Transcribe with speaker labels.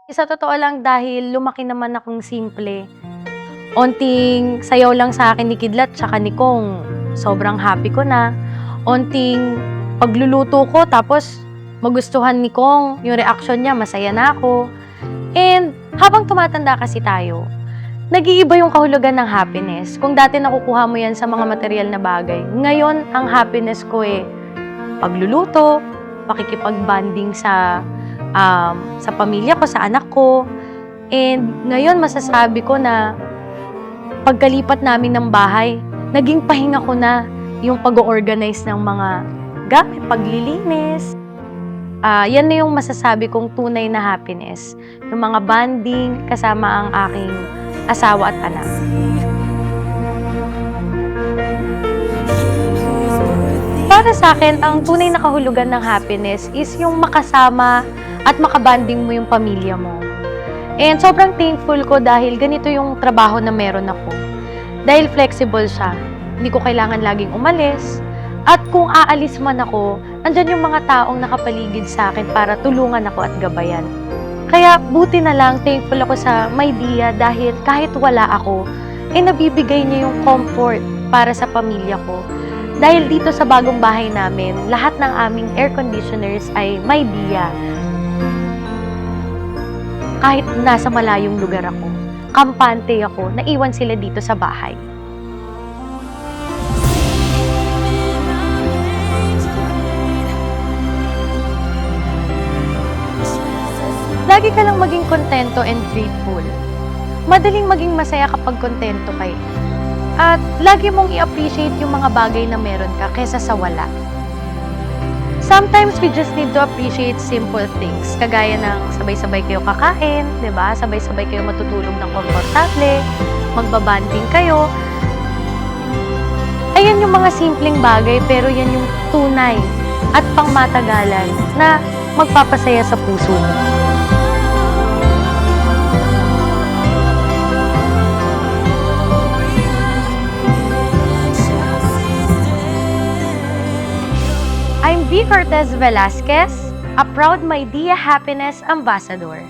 Speaker 1: Sa totoo lang dahil lumaki naman akong simple, onting sayaw lang sa akin ni Kidlat tsaka ni Kong, sobrang happy ko na. Onting pagluluto ko tapos magustuhan ni Kong, yung reaksyon niya masaya na ako. And habang tumatanda kasi tayo, nag-iiba yung kahulugan ng happiness. Kung dati nakukuha mo yan sa mga material na bagay, ngayon ang happiness ko pagluluto, pakikipag-bonding sa pamilya ko, sa anak ko. And ngayon masasabi ko na pagkalipat namin ng bahay, naging pahinga ko na yung pag-o-organize ng mga gamit, paglilinis. Yan na yung masasabi kong tunay na happiness. Yung mga bonding kasama ang aking asawa at anak. Para sa akin, ang tunay na kahulugan ng happiness is yung makasama at makabanding mo yung pamilya mo. And sobrang thankful ko dahil ganito yung trabaho na meron ako. Dahil flexible siya, hindi ko kailangan laging umalis. At kung aalis man ako, andyan yung mga taong nakapaligid sa akin para tulungan ako at gabayan. Kaya buti na lang, thankful ako sa May Dia dahil kahit wala ako, nabibigay niya yung comfort para sa pamilya ko. Dahil dito sa bagong bahay namin, lahat ng aming air conditioners ay May Dia. Kahit nasa malayong lugar ako, kampante ako, naiwan sila dito sa bahay. Lagi ka lang maging kontento and grateful. Madaling maging masaya kapag kontento kayo. At lagi mong i-appreciate yung mga bagay na meron ka kesa sa wala. Sometimes we just need to appreciate simple things. Kagaya ng sabay-sabay kayo kakain, di ba? Sabay-sabay kayo matutulog ng komportable, magbabanding kayo. Ayan yung mga simpleng bagay pero yan yung tunay at pangmatagalan na magpapasaya sa puso mo. I'm V. Cortez Velasquez, a proud My Dia Happiness Ambassador.